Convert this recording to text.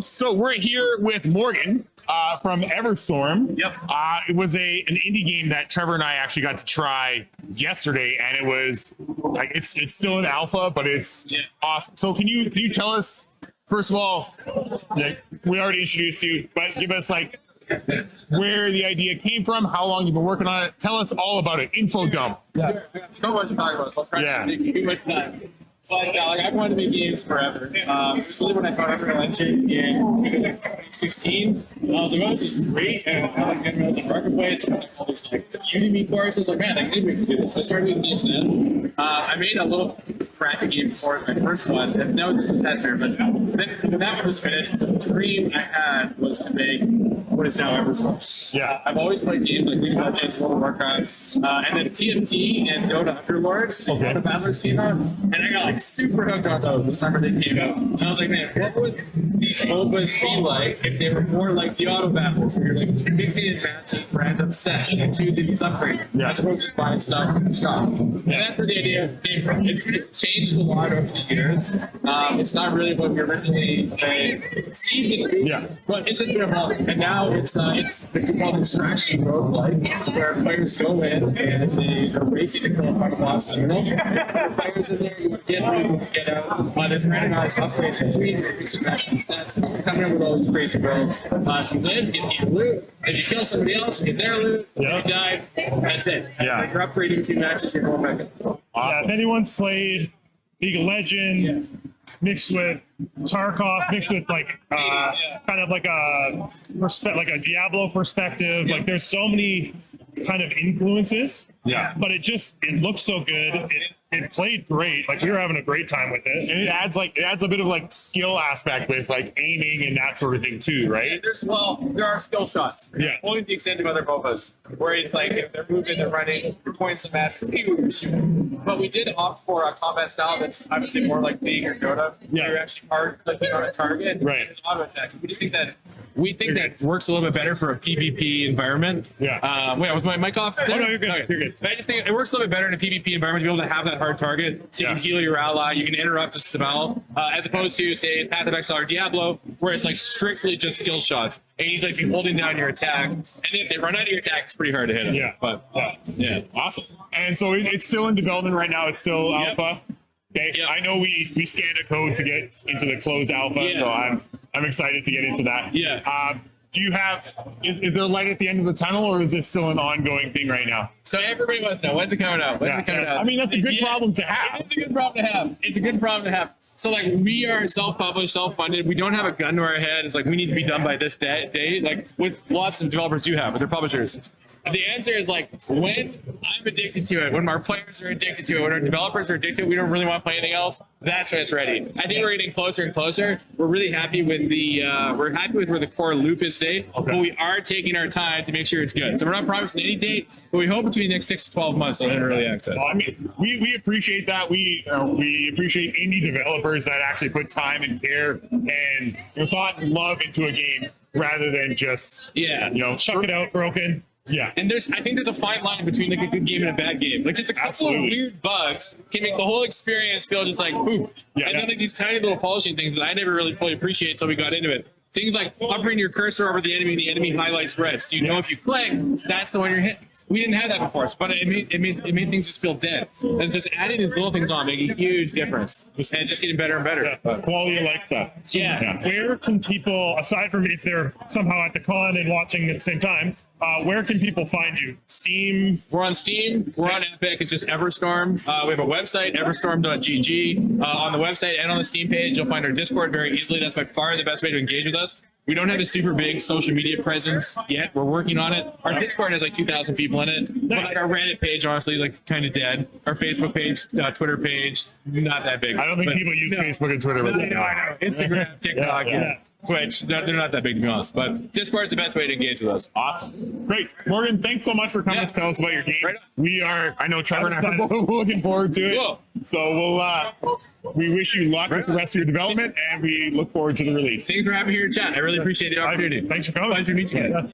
folks. So we're here with Morgan from Everstorm. Yep. It was an indie game that Trevor and I actually got to try yesterday, and it was like it's still in alpha, but it's awesome. So can you tell us, first of all, like, we already introduced you, but give us like where the idea came from, how long you've been working on it. Tell us all about it. Info dump. Yeah. So much to talk about, so I'll try not to take too much time. But I've wanted to make games forever. This is really when I found Unreal Engine in 2016. I was like, oh, this is great. And I found like Unreal Engine Marketplace. And all these like Udemy courses. Like, man, I can do this. So I started making games then. I made a little crappy game before my first one. And that was just a tester. But then when that one was finished, the dream I had was to make what is now Everstorm. Yeah. I've always played games like League of Legends, World of Warcraft, and then TMT and Dota Underlords, and Dota Battlers came out, and I got like super hooked on those the summer they came out. And I was like, man, what would these MOBAs be like if they were more like the auto battles, where you're like mixing and matching random sets and choosing these upgrades, as opposed to just buying stuff in the shop. And that's where the idea came from. It's changed a lot over the years. It's not really what we originally conceived it to be, but it's been evolving. And now it's called extraction roguelike, where players go in and they're racing to kill a final boss. You know, players in there, you would get out. There's randomized upgrades between mix and matching sets. You're coming up with all these crazy builds. If you live, you get your loot. If you kill somebody else, you get their loot. If you die, that's it. You're upgrading between matches, you're going back. If anyone's played League of Legends, mixed with Tarkov, mixed with like kind of like a Diablo perspective. Like there's so many kind of influences. But it looks so good. It played great. Like we were having a great time with it. And it adds a bit of like skill aspect with like aiming and that sort of thing too, right? There are skill shots. Only to the extent of other MOBAs, where it's like if they're moving, they're running, you're pointing some at, you're shooting. But we did opt for a combat style that's obviously more like League or Dota. You're actually hard clicking on a target. And it's auto attacks. We just think that works a little bit better for a PvP environment. Wait, was my mic off? Oh, no, you're good. Okay. You're good. I just think it works a little bit better in a PvP environment to be able to have that hard target, so you can heal your ally, you can interrupt a spell, as opposed to, say, Path of Exile or Diablo, where it's like strictly just skill shots. And you like be holding down your attack, and if they run out of your attack, it's pretty hard to hit them. But awesome. And so it's still in development right now. It's still alpha. Okay. I know we scanned a code to get into the closed alpha, so I'm excited to get into that. Do you have, is there light at the end of the tunnel, or is this still an ongoing thing right now? So everybody wants to know, when's it coming out? When's it coming out? I mean, that's a good problem to have. It's a good problem to have. It's a good problem to have. So like we are self-published, self-funded. We don't have a gun to our head. It's like we need to be done by this date. Like with lots of developers do have, but they're publishers. The answer is like when I'm addicted to it, when our players are addicted to it, when our developers are addicted, we don't really want to play anything else. That's when it's ready. I think we're getting closer and closer. We're really happy with where the core loop is today, but we are taking our time to make sure it's good. So we're not promising any date, but we hope between the next 6 to 12 months on early access. Well, I mean, we appreciate that. We appreciate indie developers that actually put time and care and thought and love into a game rather than just chuck it out broken. And I think there's a fine line between like a good game and a bad game. Like just a couple of weird bugs can make the whole experience feel just like poof. And then like these tiny little polishing things that I never really fully appreciate until we got into it. Things like hovering your cursor over the enemy, and the enemy highlights red, so you know if you click, that's the one you're hitting. We didn't have that before, but it made things just feel dead. And just adding these little things on make a huge difference, and just getting better and better. Quality of life stuff. Where can people, aside from if they're somehow at the con and watching at the same time, where can people find you? Steam? We're on Steam. We're on Epic. It's just Everstorm. We have a website, everstorm.gg. On the website and on the Steam page, you'll find our Discord very easily. That's by far the best way to engage with us. We don't have a super big social media presence yet. We're working on it. Our Discord has like 2,000 people in it. But like our Reddit page, honestly, like kind of dead. Our Facebook page, Twitter page, not that big. I don't think people use Facebook and Twitter. I know. Instagram, TikTok, Twitch, they're not that big to be honest. But Discord's the best way to engage with us. Awesome. Great. Morgan, thanks so much for coming to tell us about your game. I know Trevor and I are both looking forward to it. Cool. So we wish you luck with the rest of your development, and we look forward to the release. Thanks for having me here in chat. I really appreciate the opportunity. Thanks for coming. Pleasure to meet you guys.